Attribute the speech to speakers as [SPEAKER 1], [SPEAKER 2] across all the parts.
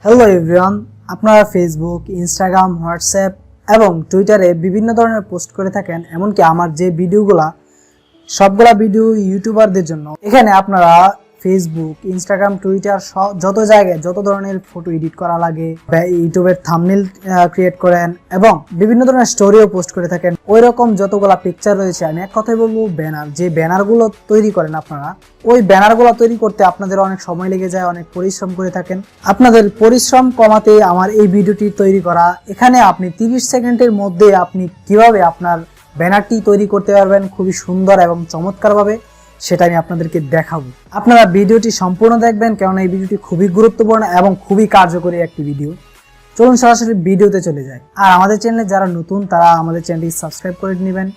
[SPEAKER 1] Hello everyone, আপনারা Facebook, Instagram, WhatsApp এবং টুইটারে বিভিন্ন ধরনের পোস্ট করে থাকেন। এমনকি আমার যে ভিডিওগুলা সবগুলা ভিডিও ইউটিউবারদের জন্য। এখানে আপনারা ফেসবুক, ইনস্টাগ্রাম, টুইটার যত জায়গায় যত ধরনের ফটো এডিট করা লাগে, ইউটিউবের থাম্বনেল ক্রিয়েট করেন এবং বিভিন্ন ধরনের স্টোরিও পোস্ট করে থাকেন। ওই রকম যতগুলা পিকচার রয়েছে, আমি এক কথায় বলবো ব্যানার, যে ব্যানারগুলো তৈরি করেন আপনারা, ওই ব্যানারগুলো তৈরি করতে আপনাদের অনেক সময় লেগে যায়, অনেক পরিশ্রম করে থাকেন। আপনাদের পরিশ্রম কমাতে আমার এই ভিডিওটি তৈরি করা। এখানে আপনি 30 সেকেন্ডের মধ্যে আপনি কিভাবে আপনার ব্যানারটি তৈরি করতে পারবেন খুবই সুন্দর এবং চমৎকারভাবে, সেটা আমি আপনাদেরকে দেখাবো। আপনারা ভিডিওটি সম্পূর্ণ দেখবেন, কারণ এই ভিডিওটি খুবই গুরুত্বপূর্ণ এবং খুবই কার্যকরী একটি ভিডিও। চলুন সরাসরি ভিডিওতে চলে যাই। আর আমাদের চ্যানেলে যারা নতুন, তারা আমাদের চ্যানেলটি সাবস্ক্রাইব করে নেবেন।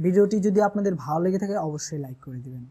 [SPEAKER 1] ভিডিওটি যদি আপনাদের ভালো লেগে থাকে অবশ্যই লাইক করে দিবেন।